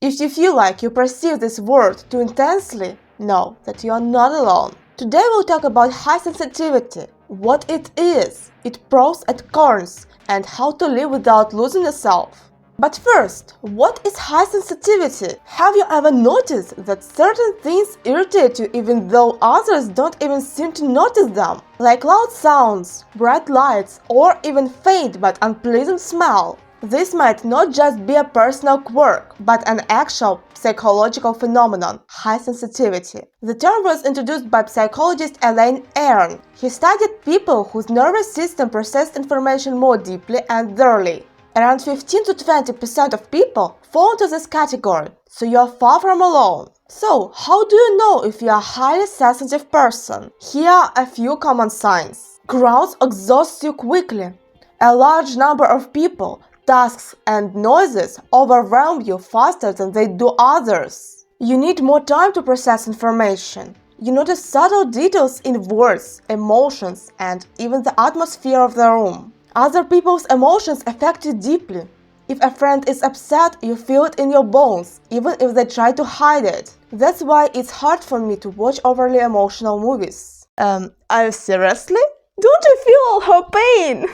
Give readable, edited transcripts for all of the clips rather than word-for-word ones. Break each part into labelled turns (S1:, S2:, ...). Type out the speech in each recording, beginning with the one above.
S1: If you feel like you perceive this world too intensely, know that you are not alone. Today we'll talk about high sensitivity, what it is, its pros and cons, and how to live without losing yourself. But first, what is high sensitivity? Have you ever noticed that certain things irritate you even though others don't even seem to notice them? Like loud sounds, bright lights, or even faint but unpleasant smell. This might not just be a personal quirk, but an actual psychological phenomenon, high sensitivity. The term was introduced by psychologist Elaine Aron. He studied people whose nervous system processed information more deeply and thoroughly. Around 15 to 20% of people fall into this category, so you are far from alone. So, how do you know if you are a highly sensitive person? Here are a few common signs. Crowds exhaust you quickly. A large number of people, tasks and noises overwhelm you faster than they do others. You need more time to process information. You notice subtle details in words, emotions, and even the atmosphere of the room. Other people's emotions affect you deeply. If a friend is upset, you feel it in your bones, even if they try to hide it. That's why it's hard for me to watch overly emotional movies. Are you seriously? Don't you feel all her pain?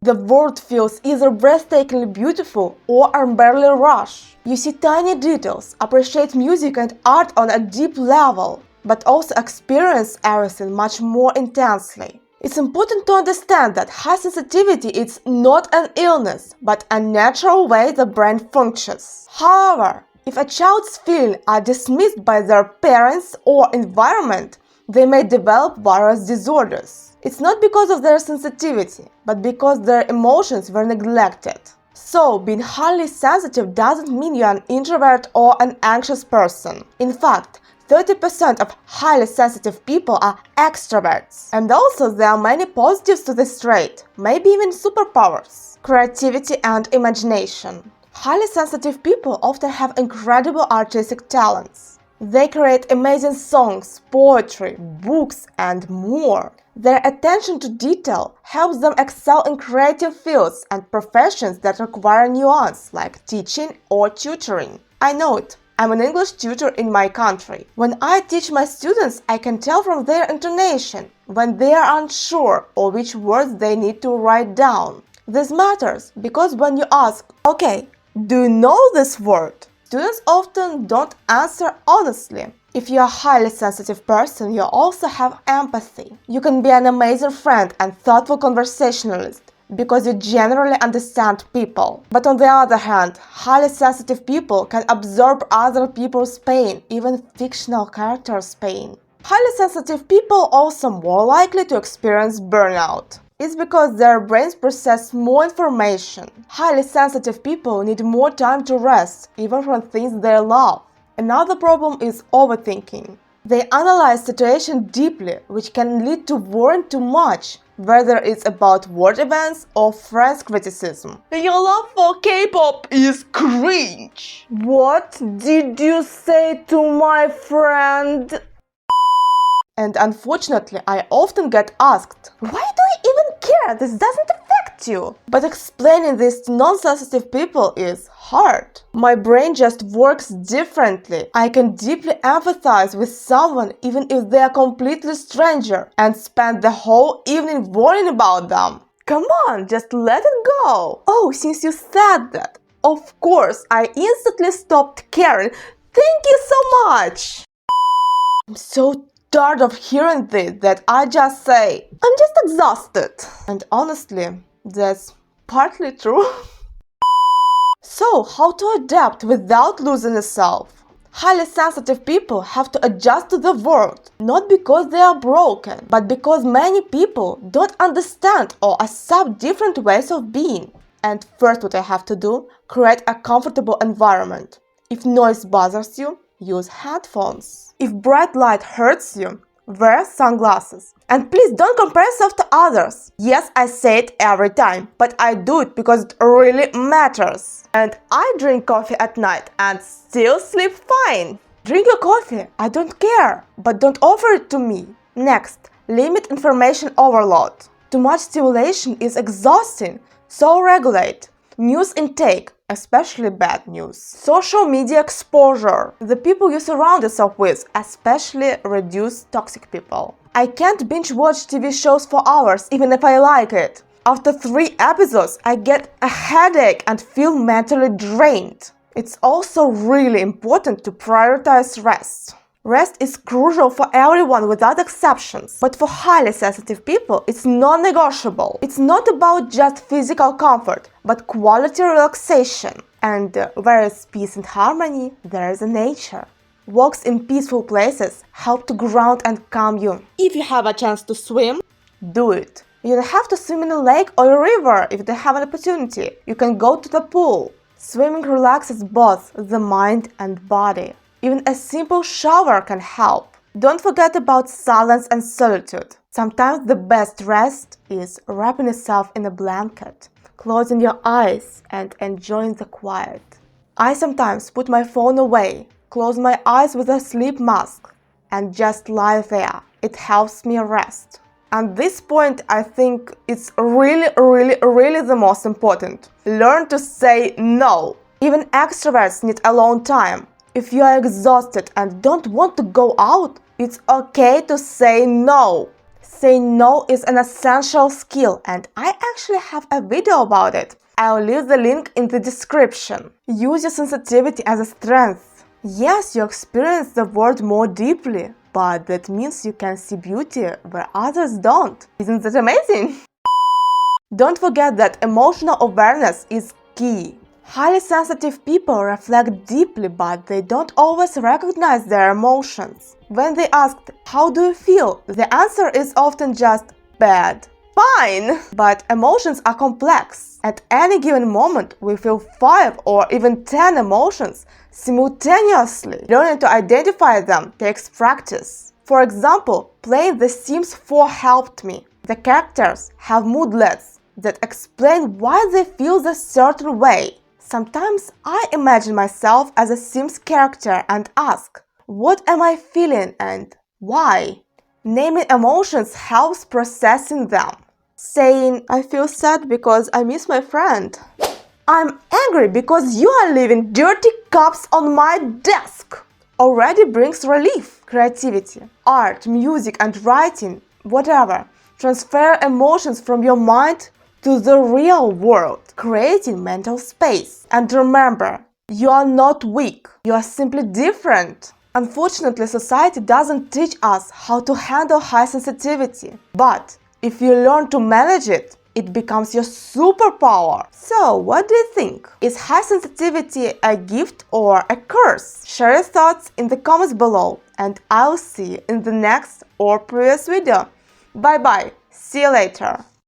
S1: The world feels either breathtakingly beautiful or unbearably rush. You see tiny details, appreciate music and art on a deep level, but also experience everything much more intensely. It's important to understand that high sensitivity is not an illness, but a natural way the brain functions. However, if a child's feelings are dismissed by their parents or environment, they may develop various disorders. It's not because of their sensitivity, but because their emotions were neglected. So, being highly sensitive doesn't mean you're an introvert or an anxious person. In fact, 30% of highly sensitive people are extroverts. And also there are many positives to this trait, maybe even superpowers, creativity and imagination. Highly sensitive people often have incredible artistic talents. They create amazing songs, poetry, books, and more. Their attention to detail helps them excel in creative fields and professions that require nuance, like teaching or tutoring. I know it. I'm an English tutor in my country. When I teach my students, I can tell from their intonation when they are unsure or which words they need to write down. This matters because when you ask, okay, do you know this word? Students often don't answer honestly. If you're a highly sensitive person, you also have empathy. You can be an amazing friend and thoughtful conversationalist, because you generally understand people. But on the other hand, highly sensitive people can absorb other people's pain, even fictional characters' pain. Highly sensitive people are also more likely to experience burnout. It's because their brains process more information. Highly sensitive people need more time to rest, even from things they love. Another problem is overthinking. They analyze situations deeply, which can lead to worrying too much, whether it's about world events or friends' criticism. Your love for K-pop is cringe. What did you say to my friend? And unfortunately, I often get asked, why do you even care? This doesn't affect you. But explaining this to non-sensitive people is hard. My brain just works differently. I can deeply empathize with someone even if they are a completely stranger and spend the whole evening worrying about them. Come on, just let it go. Oh, since you said that, of course, I instantly stopped caring. Thank you so much. I'm so tired of hearing this that I just say, I'm just exhausted. And honestly, that's partly true. So, how to adapt without losing yourself? Highly sensitive people have to adjust to the world, not because they are broken, but because many people don't understand or accept different ways of being. And first what I have to do, create a comfortable environment. If noise bothers you, use headphones. If bright light hurts you, wear sunglasses. And please don't compare yourself to others. Yes, I say it every time, but I do it because it really matters. And I drink coffee at night and still sleep fine. Drink your coffee, I don't care, but don't offer it to me. Next, limit information overload. Too much stimulation is exhausting, so regulate. News intake, especially bad news. Social media exposure. The people you surround yourself with, especially reduce toxic people. I can't binge watch TV shows for hours even if I like it. After 3 episodes, I get a headache and feel mentally drained. It's also really important to prioritize rest. Rest is crucial for everyone without exceptions, but for highly sensitive people, it's non-negotiable. It's not about just physical comfort, but quality relaxation. And where is peace and harmony, there is a nature. Walks in peaceful places help to ground and calm you. If you have a chance to swim, do it. You don't have to swim in a lake or a river if you have an opportunity. You can go to the pool. Swimming relaxes both the mind and body. Even a simple shower can help. Don't forget about silence and solitude. Sometimes the best rest is wrapping yourself in a blanket, closing your eyes and enjoying the quiet. I sometimes put my phone away, close my eyes with a sleep mask, and just lie there. It helps me rest. At this point, I think it's really the most important. Learn to say no. Even extroverts need alone time. If you are exhausted and don't want to go out, it's okay to say no. Saying no is an essential skill, and I actually have a video about it. I'll leave the link in the description. Use your sensitivity as a strength. Yes, you experience the world more deeply, but that means you can see beauty where others don't. Isn't that amazing? Don't forget that emotional awareness is key. Highly sensitive people reflect deeply, but they don't always recognize their emotions. When they asked, "How do you feel?" the answer is often just, "Bad." Fine! But emotions are complex. At any given moment, we feel 5 or even 10 emotions simultaneously. Learning to identify them takes practice. For example, playing The Sims 4 helped me. The characters have moodlets that explain why they feel a certain way. Sometimes I imagine myself as a Sims character and ask, what am I feeling and why? Naming emotions helps processing them. Saying, I feel sad because I miss my friend. I'm angry because you are leaving dirty cups on my desk. Already brings relief. Creativity, art, music and writing, whatever. Transfer emotions from your mind to the real world, creating mental space. And remember, you are not weak, you are simply different. Unfortunately, society doesn't teach us how to handle high sensitivity. But if you learn to manage it, it becomes your superpower. So, what do you think? Is high sensitivity a gift or a curse? Share your thoughts in the comments below, and I'll see you in the next or previous video. Bye bye, see you later.